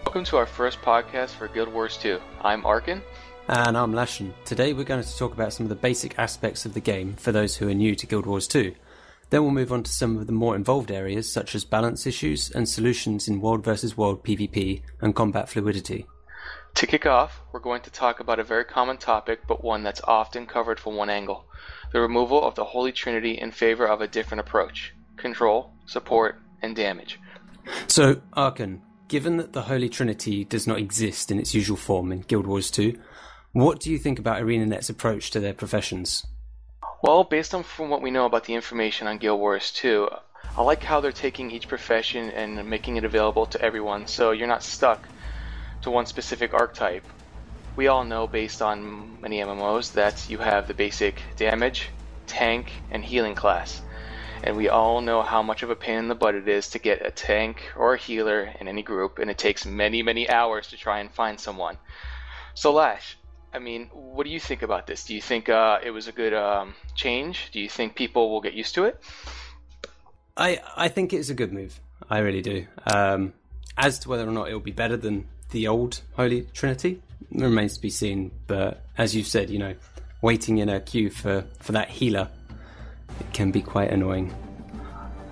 Welcome to our first podcast for Guild Wars 2. I'm Arken. And I'm Lashen. Today we're going to talk about some of the basic aspects of the game for those who are new to Guild Wars 2. Then we'll move on to some of the more involved areas such as balance issues and solutions in world versus world PvP and combat fluidity. To kick off, we're going to talk about a very common topic, but one that's often covered from one angle: the removal of the Holy Trinity in favor of a different approach: control, support, and damage. So, Arken, given that the Holy Trinity does not exist in its usual form in Guild Wars 2, what do you think about ArenaNet's approach to their professions? Well, based on from what we know about the information on Guild Wars 2, I like how they're taking each profession and making it available to everyone, so you're not stuck to one specific archetype. We all know, based on many MMOs, that you have the basic damage, tank, and healing class. And we all know how much of a pain in the butt it is to get a tank or a healer in any group, and it takes many, many hours to try and find someone. So Lash, I mean, what do you think about this? Do you think it was a good change? Do you think people will get used to it? I think it's a good move. I really do. As to whether or not it will be better than the old Holy Trinity, it remains to be seen. But as you said, waiting in a queue for that healer, it can be quite annoying.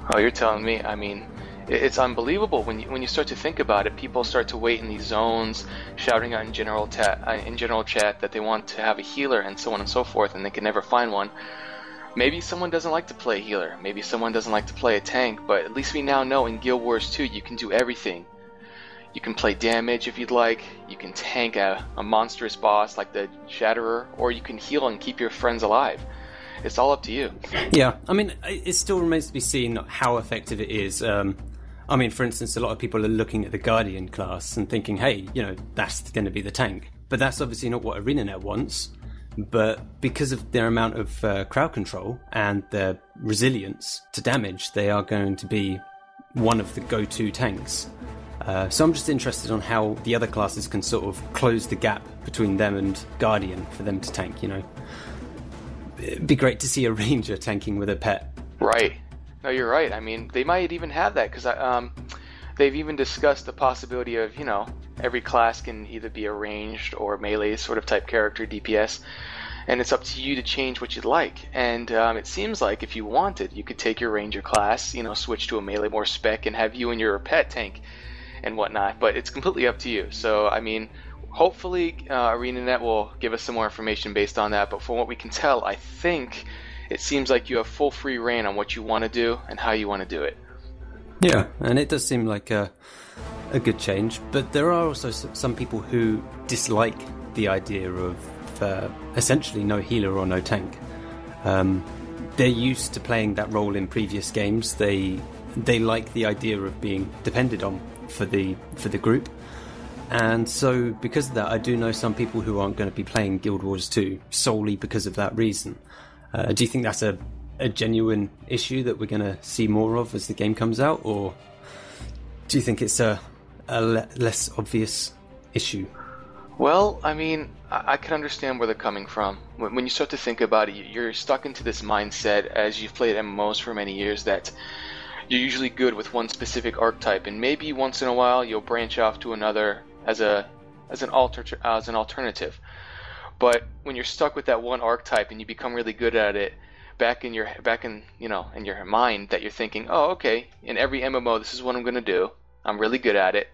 Oh, you're telling me. I mean, it's unbelievable when you start to think about it. People start to wait in these zones, shouting out in general chat that they want to have a healer and so on and so forth, and they can never find one. Maybe someone doesn't like to play a healer. Maybe someone doesn't like to play a tank. But at least we now know in Guild Wars 2 you can do everything. You can play damage if you'd like. You can tank a monstrous boss like the Shatterer, or you can heal and keep your friends alive. It's all up to you. Yeah, I mean, it still remains to be seen how effective it is. I mean, for instance, a lot of people are looking at the Guardian class and thinking, hey, that's going to be the tank. But that's obviously not what ArenaNet wants. But because of their amount of crowd control and their resilience to damage, they are going to be one of the go-to tanks. So I'm just interested on how the other classes can sort of close the gap between them and Guardian for them to tank, It'd be great to see a ranger tanking with a pet. Right. No, you're right. I mean, they might even have that, because they've even discussed the possibility of, every class can either be a ranged or melee sort of type character, DPS, and it's up to you to change what you'd like. And it seems like if you wanted, you could take your ranger class, switch to a melee more spec and have you and your pet tank and whatnot, but it's completely up to you. So, I mean, hopefully ArenaNet will give us some more information based on that, but from what we can tell, I think it seems like you have full free reign on what you want to do and how you want to do it. Yeah, and it does seem like a good change, but there are also some people who dislike the idea of essentially no healer or no tank. They're used to playing that role in previous games. They like the idea of being depended on for the group. And so because of that, I do know some people who aren't going to be playing Guild Wars 2 solely because of that reason. Do you think that's a genuine issue that we're going to see more of as the game comes out, or do you think it's a less obvious issue? Well, I mean, I can understand where they're coming from. When you start to think about it, you're stuck into this mindset as you've played MMOs for many years that you're usually good with one specific archetype, and maybe once in a while you'll branch off to another as an alternative. But when you're stuck with that one archetype and you become really good at it, in your mind, that you're thinking, oh, okay, in every MMO this is what I'm going to do. I'm really good at it.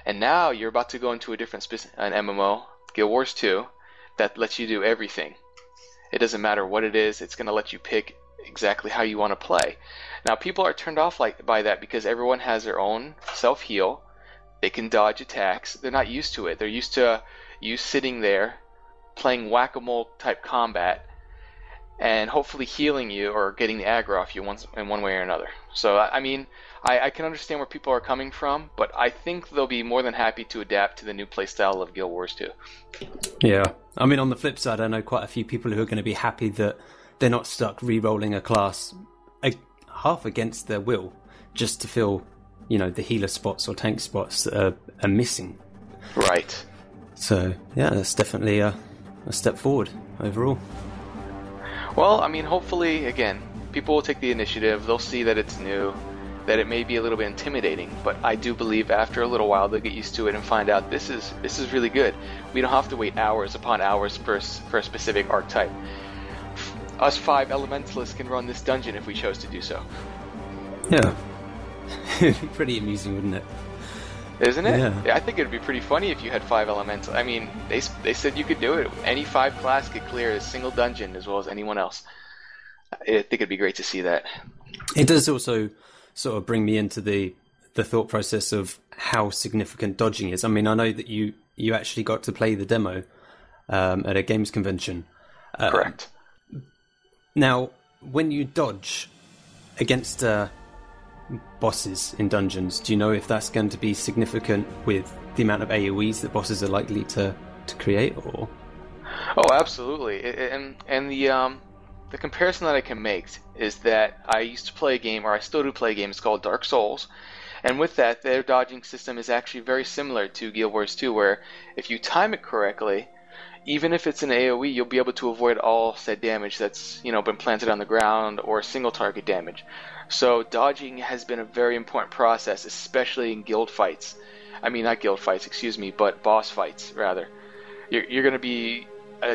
And now you're about to go into an MMO, Guild Wars 2, that lets you do everything. It doesn't matter what it is. It's going to let you pick exactly how you want to play. Now, people are turned off by that because everyone has their own self-heal. They can dodge attacks. They're not used to it. They're used to you sitting there playing whack-a-mole type combat and hopefully healing you or getting the aggro off you in one way or another. So, I mean, I can understand where people are coming from, but I think they'll be more than happy to adapt to the new playstyle of Guild Wars 2. Yeah. I mean, on the flip side, I know quite a few people who are going to be happy that they're not stuck re-rolling a class half against their will just to fill, the healer spots or tank spots that are missing. Right. So, yeah, that's definitely a step forward overall. Well, I mean, hopefully, again, people will take the initiative. They'll see that it's new. that it may be a little bit intimidating, but I do believe after a little while they'll get used to it and find out this is really good. We don't have to wait hours upon hours for a specific archetype. Us 5 elementalists can run this dungeon if we chose to do so. Yeah. It'd be pretty amusing, wouldn't it? Isn't it? Yeah. I think it'd be pretty funny if you had 5 elementals. I mean, they said you could do it. Any 5 class could clear a single dungeon as well as anyone else. I think it'd be great to see that. It does also sort of bring me into the thought process of how significant dodging is. I mean, I know that you actually got to play the demo at a games convention. Correct. Now, when you dodge against bosses in dungeons, do you know if that's going to be significant with the amount of AoEs that bosses are likely to create? Or Oh, absolutely. And the comparison that I can make is that I used to play a game, or I still do play a game, it's called Dark Souls. And with that, their dodging system is actually very similar to Guild Wars 2, where if you time it correctly, even if it's an AoE, you'll be able to avoid all said damage that's been planted on the ground or single target damage. So dodging has been a very important process, especially in guild fights. I mean, not guild fights, excuse me, but boss fights rather. You're going to be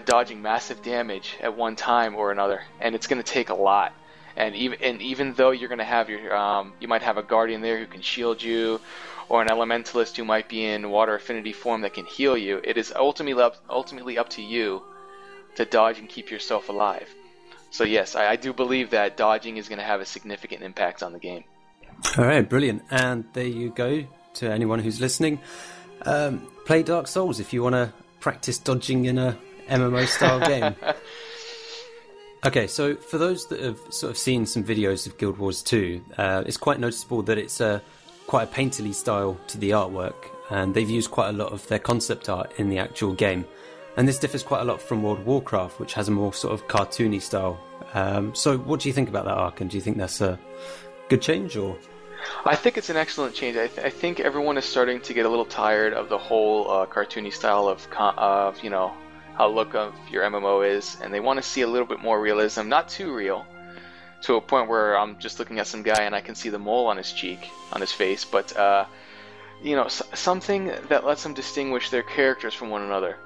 dodging massive damage at one time or another, and it's going to take a lot. And even though you're going to have you might have a guardian there who can shield you, or an elementalist who might be in water affinity form that can heal you, it is ultimately up to you to dodge and keep yourself alive. So yes, I do believe that dodging is going to have a significant impact on the game. all right, brilliant. And there you go. To anyone who's listening, play Dark Souls if you want to practice dodging in a MMO style game. Okay, so for those that have sort of seen some videos of Guild Wars 2, it's quite noticeable that it's quite a painterly style to the artwork, and they've used quite a lot of their concept art in the actual game. And this differs quite a lot from World of Warcraft, which has a more sort of cartoony style. So what do you think about that, Arken? Do you think that's a good change, or...? I think it's an excellent change. I think everyone is starting to get a little tired of the whole cartoony style of how look of your MMO is, and they want to see a little bit more realism, not too real, to a point where I'm just looking at some guy and I can see the mole on his cheek, on his face, but something that lets them distinguish their characters from one another.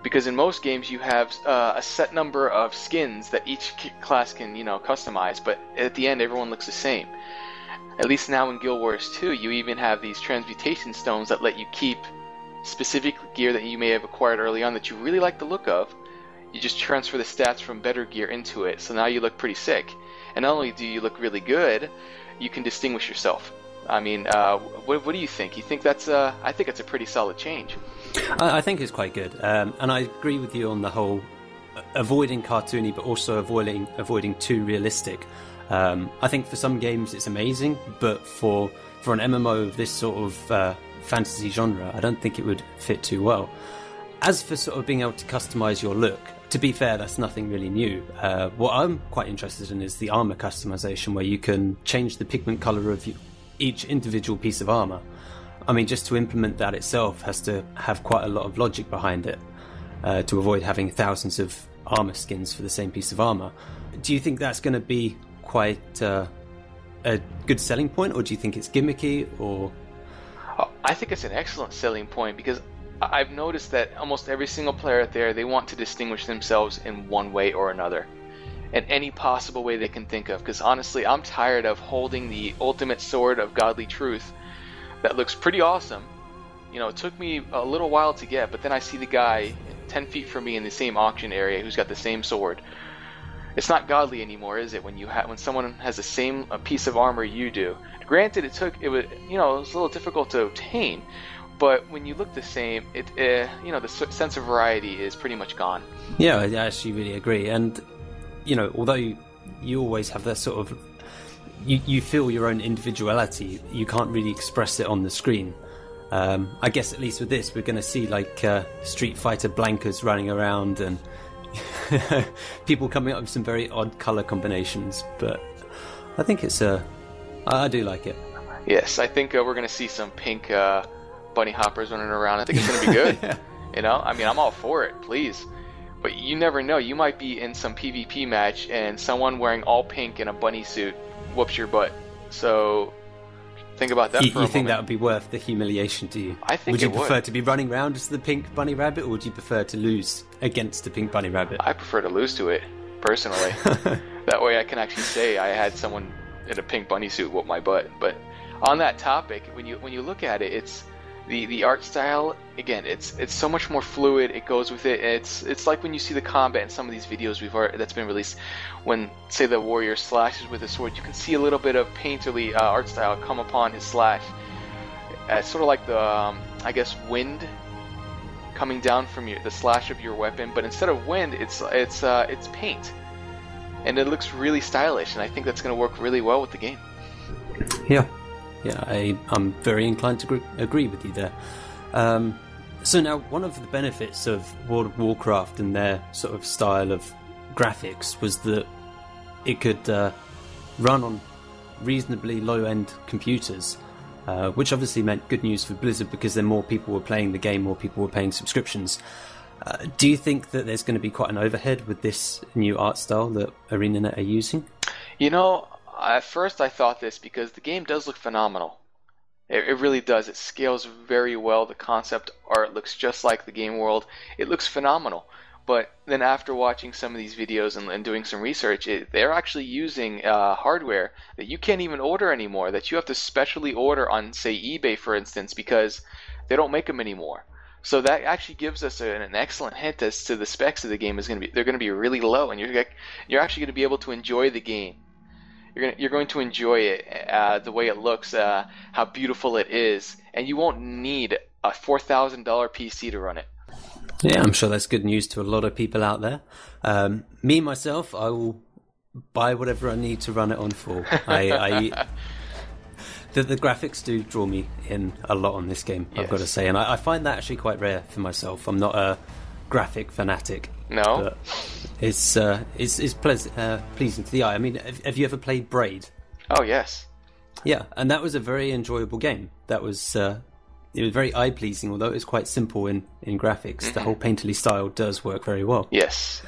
Because in most games you have a set number of skins that each class can customize, but at the end everyone looks the same. At least now in Guild Wars 2, you even have these transmutation stones that let you keep specific gear that you may have acquired early on that you really like the look of. You just transfer the stats from better gear into it, so now you look pretty sick. And not only do you look really good, you can distinguish yourself. I mean, what do you think? You think that's I think it's a pretty solid change. I think it's quite good, and I agree with you on the whole avoiding cartoony, but also avoiding too realistic. I think for some games it's amazing, but for an MMO of this sort of fantasy genre, I don't think it would fit too well. As for sort of being able to customize your look, to be fair, that's nothing really new. What I'm quite interested in is the armor customization, where you can change the pigment color of each individual piece of armor. I mean, just to implement that itself has to have quite a lot of logic behind it, to avoid having thousands of armor skins for the same piece of armor. Do you think that's going to be quite a good selling point, or do you think it's gimmicky? Or I think it's an excellent selling point, because I've noticed that almost every single player out there, they want to distinguish themselves in one way or another, in any possible way they can think of. Because honestly, I'm tired of holding the ultimate sword of godly truth that looks pretty awesome. It took me a little while to get, but then I see the guy 10 feet from me in the same auction area who's got the same sword. It's not godly anymore, is it? When someone has the same piece of armor you do. Granted, it was a little difficult to obtain, but when you look the same, the sense of variety is pretty much gone. Yeah, I actually really agree. And although you always have that sort of, you feel your own individuality, you can't really express it on the screen. I guess at least with this, we're going to see like Street Fighter blankers running around and people coming up with some very odd color combinations, but I think I do like it. Yes, I think we're going to see some pink bunny hoppers running around. I think it's going to be good. I mean, I'm all for it, please. But you never know. You might be in some PvP match and someone wearing all pink in a bunny suit whoops your butt. So Think about that for a moment. You think that would be worth the humiliation, do you? I think would you it would. prefer to be running around as the pink bunny rabbit, or would you prefer to lose against the pink bunny rabbit? I prefer to lose to it, personally. That way I can actually say I had someone in a pink bunny suit whoop my butt. But on that topic, when you look at it, it's the art style. Again, it's so much more fluid. It goes with it. It's like when you see the combat in some of these videos that's been released. When, say, the warrior slashes with a sword, you can see a little bit of painterly art style come upon his slash. It's sort of like the I guess wind coming down from the slash of your weapon, but instead of wind, it's paint, and it looks really stylish. And I think that's going to work really well with the game. Yeah, I'm very inclined to agree with you there. So now, one of the benefits of World of Warcraft and their sort of style of graphics was that it could run on reasonably low-end computers, which obviously meant good news for Blizzard because then more people were playing the game, more people were paying subscriptions. Do you think that there's going to be quite an overhead with this new art style that ArenaNet are using? At first I thought this because the game does look phenomenal. It really does. It scales very well. The concept art looks just like the game world. It looks phenomenal. But then after watching some of these videos and doing some research, they're actually using hardware that you can't even order anymore, that you have to specially order on, say, eBay, for instance, because they don't make them anymore. So that actually gives us an excellent hint as to the specs of the game. They're going to be really low, and you're actually going to be able to enjoy the game. You're going to enjoy it, the way it looks, how beautiful it is, and you won't need a $4,000 PC to run it. Yeah, I'm sure that's good news to a lot of people out there. Me, myself, I will buy whatever I need to run it on for. The graphics do draw me in a lot on this game, yes. I've got to say, and I find that actually quite rare for myself. I'm not a graphic fanatic. No, but it's pleasing to the eye. I mean, have you ever played Braid? Oh yes. Yeah, and that was a very enjoyable game. That was it was very eye pleasing, although it was quite simple in graphics. Mm-hmm. The whole painterly style does work very well. Yes,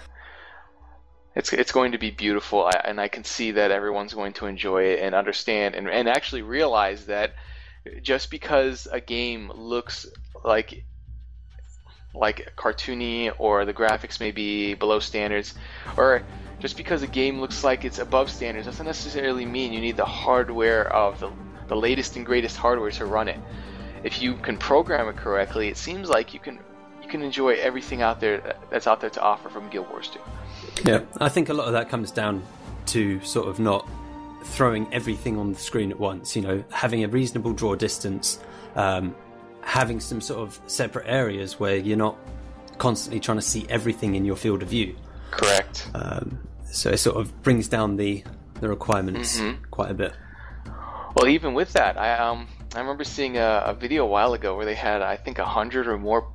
it's going to be beautiful, and I can see that everyone's going to enjoy it and understand and actually realize that just because a game looks like cartoony, or the graphics may be below standards, or just because a game looks like it's above standards, doesn't necessarily mean you need the hardware of the latest and greatest hardware to run it. If you can program it correctly, it seems like you can enjoy everything that's out there to offer from Guild Wars 2. Yeah, I think a lot of that comes down to sort of not throwing everything on the screen at once. Having a reasonable draw distance. Having some sort of separate areas where you're not constantly trying to see everything in your field of view. Correct. So it sort of brings down the requirements quite a bit. Well, even with that, I remember seeing a video a while ago where they had, I think, 100 or more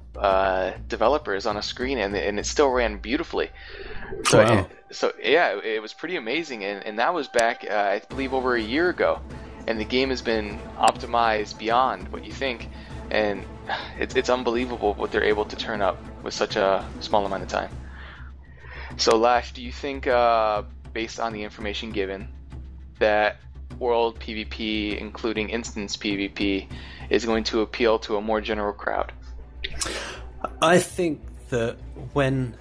developers on a screen, and it still ran beautifully. So, wow. It was pretty amazing, and that was back, I believe, over a year ago. And the game has been optimized beyond what you think. And it's unbelievable what they're able to turn up with such a small amount of time. So, Lash, do you think, based on the information given, that World PvP, including Instance PvP, is going to appeal to a more general crowd? I think that when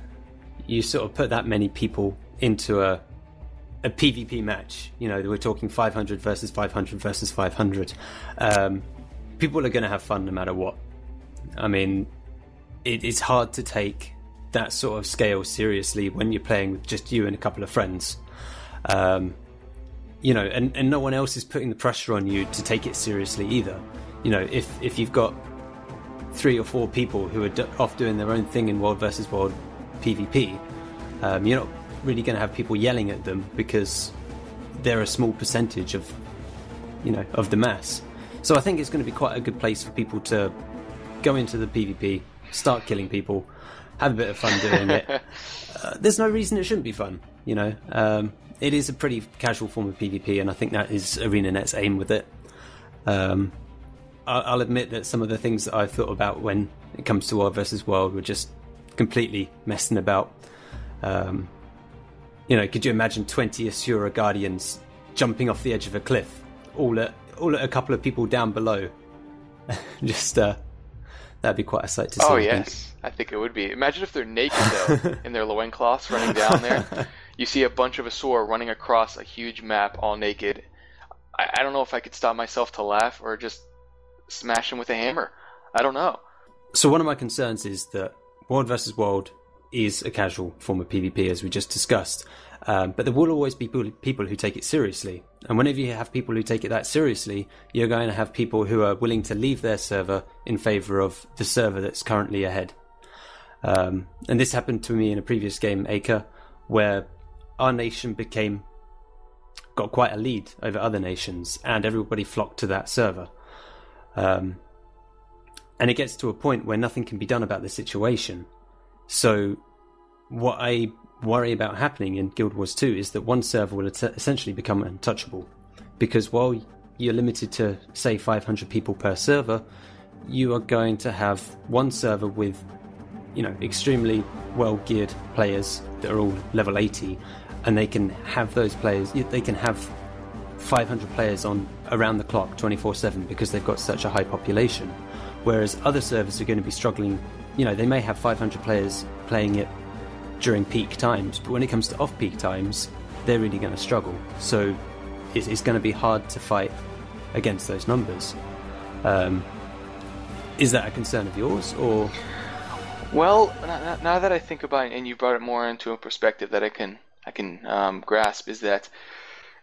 you sort of put that many people into a PvP match, we're talking 500 versus 500 versus 500, people are going to have fun no matter what. I mean, it's hard to take that sort of scale seriously when you're playing with just you and a couple of friends. And no one else is putting the pressure on you to take it seriously either. If you've got 3 or 4 people who are off doing their own thing in World versus World PvP, you're not really going to have people yelling at them because they're a small percentage of the mass. So I think it's going to be quite a good place for people to go into the PvP, start killing people, have a bit of fun doing it. There's no reason it shouldn't be fun, It is a pretty casual form of PvP, and I think that is ArenaNet's aim with it. I'll admit that some of the things that I've thought about when it comes to World versus World were just completely messing about. Could you imagine 20 Asura Guardians jumping off the edge of a cliff, all at all a couple of people down below. Just that'd be quite a sight to see. Oh yes, I think it would be. Imagine if they're naked though, in their loincloths, running down there. You see a bunch of Asura running across a huge map, all naked. I don't know if I could stop myself to laugh or just smash them with a hammer. I don't know. So one of my concerns is that World versus World is a casual form of PvP, as we just discussed. But there will always be people who take it seriously. And whenever you have people who take it that seriously, you're going to have people who are willing to leave their server in favour of the server that's currently ahead. And this happened to me in a previous game, Acre, where our nation got quite a lead over other nations, and everybody flocked to that server. And it gets to a point where nothing can be done about the situation. So what I worry about happening in Guild Wars 2 is that one server will essentially become untouchable, because while you're limited to, say, 500 people per server, you are going to have one server with, extremely well-geared players that are all level 80, and they can have those players, they can have 500 players on around the clock 24/7 because they've got such a high population. Whereas other servers are going to be struggling. They may have 500 players playing it during peak times, but when it comes to off-peak times, they're really going to struggle. So it's going to be hard to fight against those numbers. Is that a concern of yours, or? Well, now that I think about it, and you brought it more into a perspective that I can grasp, is that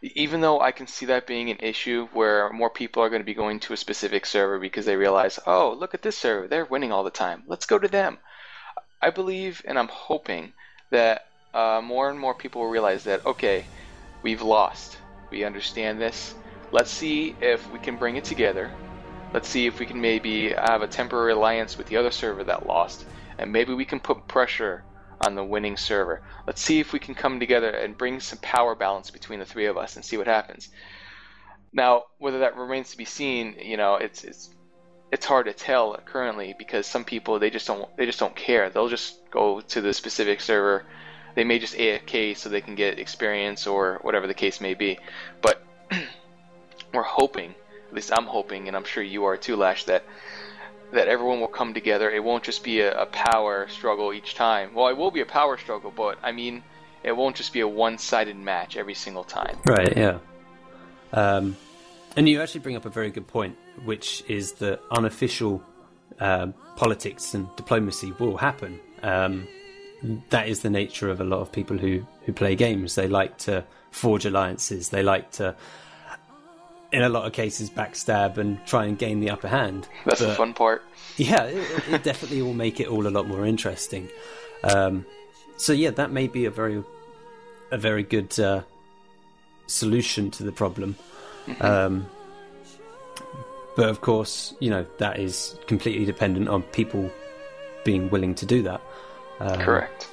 even though I can see that being an issue where more people are going to be going to a specific server because they realize, oh, look at this server, they're winning all the time, let's go to them. I believe, and I'm hoping, that more and more people will realize that, okay, we've lost. We understand this. Let's see if we can bring it together. Let's see if we can maybe have a temporary alliance with the other server that lost, and maybe we can put pressure on the winning server. Let's see if we can come together and bring some power balance between the three of us and see what happens. Now, whether that remains to be seen, it's hard to tell currently, because some people they just don't care. They'll just go to the specific server. They may just AFK so they can get experience or whatever the case may be. But we're hoping, at least I'm hoping, and I'm sure you are too, Lash, that everyone will come together. It won't just be a power struggle each time. Well, it will be a power struggle, but I mean, it won't just be a one-sided match every single time. Right, yeah. And you actually bring up a very good point, which is that unofficial politics and diplomacy will happen. That is the nature of a lot of people who play games. They like to forge alliances. They like to, in a lot of cases, backstab and try and gain the upper hand. That's the fun part. Yeah, it definitely will make it all a lot more interesting. So yeah, that may be a very good solution to the problem. But of course, that is completely dependent on people being willing to do that. Correct.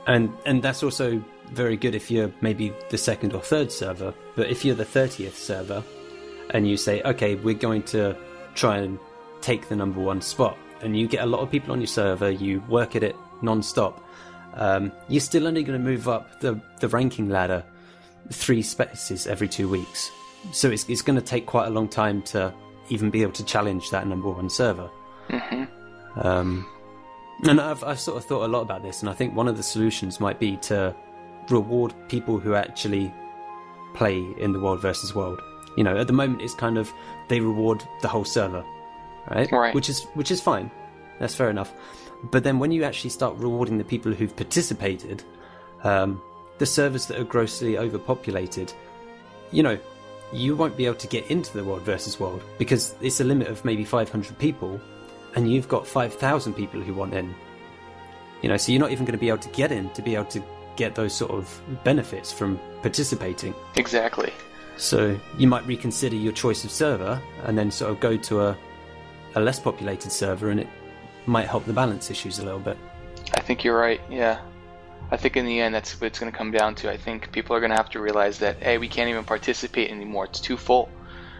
And that's also very good if you're maybe the second or third server. But if you're the 30th server and you say, okay, we're going to try and take the number one spot, and you get a lot of people on your server, you work at it non-stop, you're still only going to move up the ranking ladder 3 spaces every 2 weeks. So it's going to take quite a long time to even be able to challenge that number one server. And I've sort of thought a lot about this, and I think one of the solutions might be to reward people who actually play in the World versus World. At the moment it's kind of, they reward the whole server, right? Which is fine. That's fair enough. But then when you actually start rewarding the people who've participated, the servers that are grossly overpopulated, you won't be able to get into the World versus World because it's a limit of maybe 500 people, and you've got 5,000 people who want in. So you're not even going to be able to get in to be able to get those sort of benefits from participating. Exactly. So you might reconsider your choice of server and then sort of go to a less populated server, and it might help the balance issues a little bit. I think you're right, yeah. I think in the end that's what it's going to come down to. I think people are going to have to realize that, hey, we can't even participate anymore. It's too full.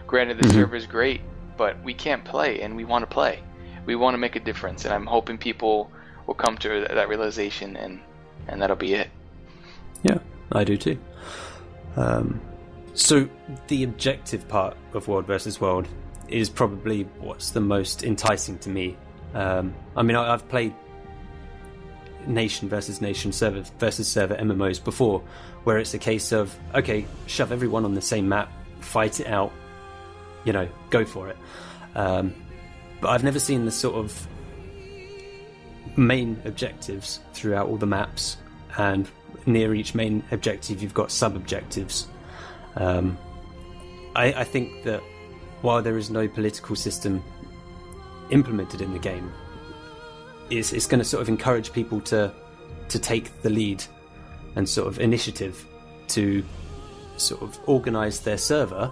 Granted, the server is great, but we can't play, and we want to play. We want to make a difference, and I'm hoping people will come to that realization, and that'll be it. Yeah, I do too. So the objective part of World versus World is probably what's the most enticing to me. I mean, I've played nation versus nation, server versus server MMOs before, where it's a case of, okay, shove everyone on the same map, fight it out, go for it. But I've never seen the sort of main objectives throughout all the maps, and near each main objective you've got sub-objectives. I think that while there is no political system implemented in the game, it's going to sort of encourage people to take the lead and sort of initiative to sort of organise their server,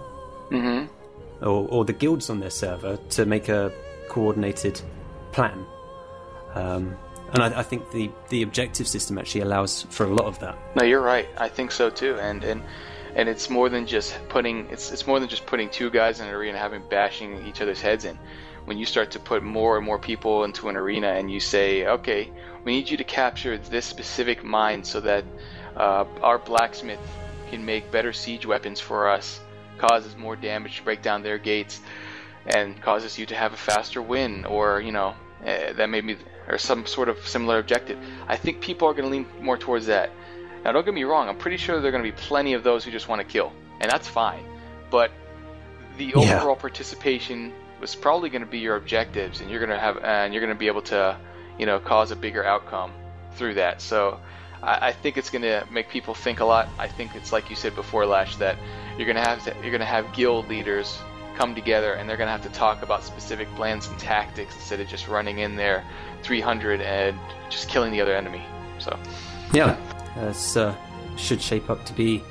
or the guilds on their server, to make a coordinated plan. And I think the objective system actually allows for a lot of that. No, you're right. I think so too. And it's more than just putting two guys in an arena having bashing each other's heads in. When you start to put more and more people into an arena and you say, okay, we need you to capture this specific mine so that our blacksmith can make better siege weapons for us, causes more damage to break down their gates, and causes you to have a faster win, or that maybe, or some sort of similar objective. I think people are going to lean more towards that. Now, don't get me wrong, I'm pretty sure there are going to be plenty of those who just want to kill, and that's fine. But the overall participation was probably going to be your objectives, and you're going to be able to, cause a bigger outcome through that. So I think it's going to make people think a lot. I think it's like you said before, Lash, that you're going to have guild leaders come together, and they're going to have to talk about specific plans and tactics instead of just running in there 300 and just killing the other enemy. So yeah, this should shape up to be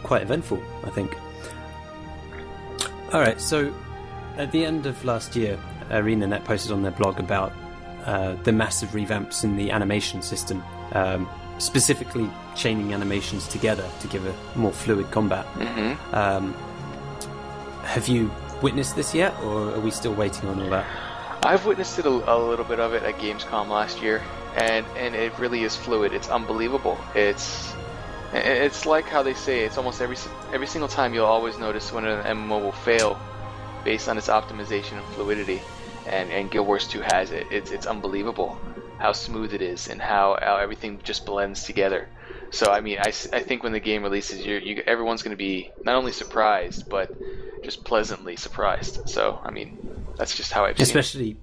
quite eventful, I think. All right, so at the end of last year, ArenaNet posted on their blog about the massive revamps in the animation system, specifically chaining animations together to give a more fluid combat. Have you witnessed this yet, or are we still waiting on all that? I've witnessed it a little bit of it at Gamescom last year, and it really is fluid. It's unbelievable. It's like how they say it's almost every single time you'll always notice when an MMO will fail based on its optimization and fluidity, and Guild Wars 2 has it. It's unbelievable how smooth it is and how everything just blends together. So I mean, I think when the game releases, everyone's going to be not only surprised but just pleasantly surprised. So I mean, that's just how I've seen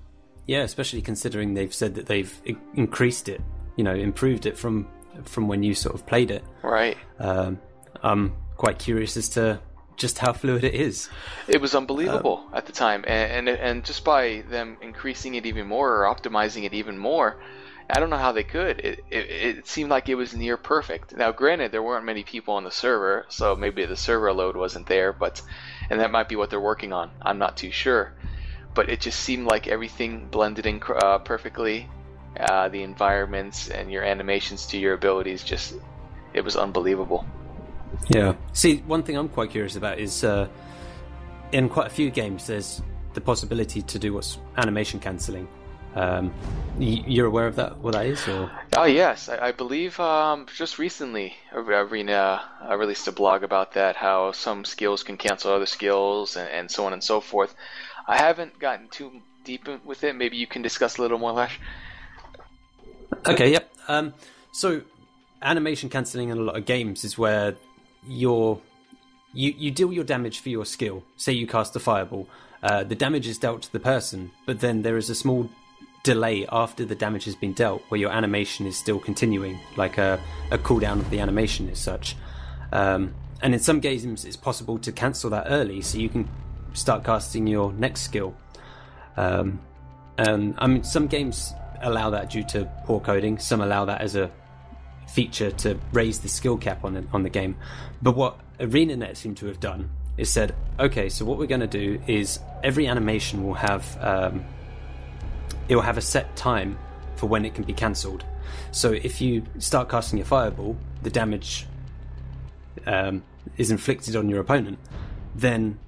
it. Especially considering they've said that they've increased it, improved it from when you sort of played it. Right. I'm quite curious as to just how fluid it is. It was unbelievable at the time, and just by them increasing it even more or optimizing it even more, I don't know how they could. It seemed like it was near perfect. Now, granted, there weren't many people on the server, so maybe the server load wasn't there, and that might be what they're working on. I'm not too sure, but it just seemed like everything blended in perfectly. The environments and your animations to your abilities, it was unbelievable. Yeah. See, one thing I'm quite curious about is in quite a few games there's the possibility to do what's animation cancelling. You're aware of that? What that is? Or? Oh yes, I believe just recently Arena released a blog about that, how some skills can cancel other skills and so on and so forth. I haven't gotten too deep with it. Maybe you can discuss a little more, Lash. Okay, yep. So animation cancelling in a lot of games is where you deal your damage for your skill. Say you cast a fireball, the damage is dealt to the person, but then there is a small delay after the damage has been dealt where your animation is still continuing, like a cooldown of the animation as such. And in some games it's possible to cancel that early so you can start casting your next skill. And I mean, some games allow that due to poor coding, some allow that as a feature to raise the skill cap on the game. But what ArenaNet seem to have done is said, okay, so what we're going to do is every animation will have it will have a set time for when it can be cancelled. So if you start casting your fireball, the damage is inflicted on your opponent, then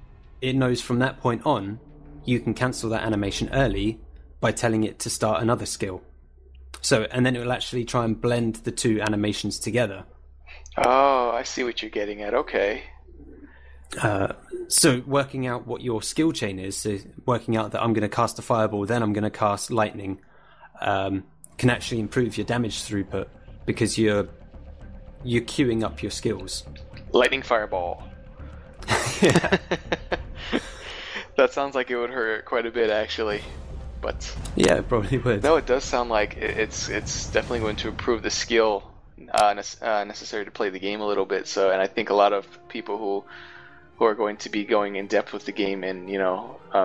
it knows from that point on you can cancel that animation early by telling it to start another skill. So, and then it will actually try and blend the two animations together. Oh, I see what you're getting at. Okay. So working out what your skill chain is, so working out that I'm going to cast a fireball, then I'm going to cast lightning, can actually improve your damage throughput because you're queuing up your skills. Lightning fireball. Yeah. That sounds like it would hurt quite a bit, actually. But yeah, it probably would. No, it does sound like it's definitely going to improve the skill necessary to play the game a little bit. So, and I think a lot of people who are going to be going in depth with the game and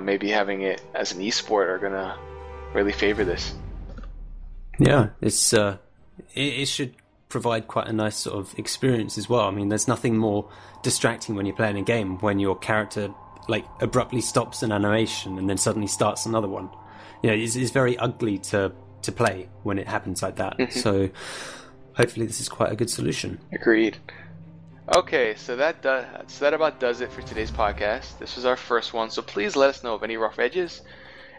maybe having it as an esport are gonna really favor this. Yeah, it's it should provide quite a nice sort of experience as well. I mean, there's nothing more distracting when you're playing a game when your character like abruptly stops an animation and then suddenly starts another one. It's very ugly to play when it happens like that. Mm-hmm. So hopefully this is quite a good solution. Agreed. Okay, so that about does it for today's podcast. This was our first one, so please let us know of any rough edges,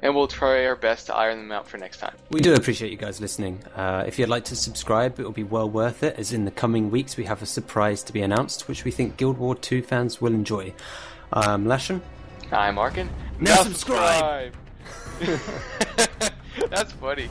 and we'll try our best to iron them out for next time. We do appreciate you guys listening. If you'd like to subscribe, it will be well worth it, as in the coming weeks we have a surprise to be announced, which we think Guild Wars 2 fans will enjoy. I'm Lashen. I'm Arken. Now subscribe! That's funny.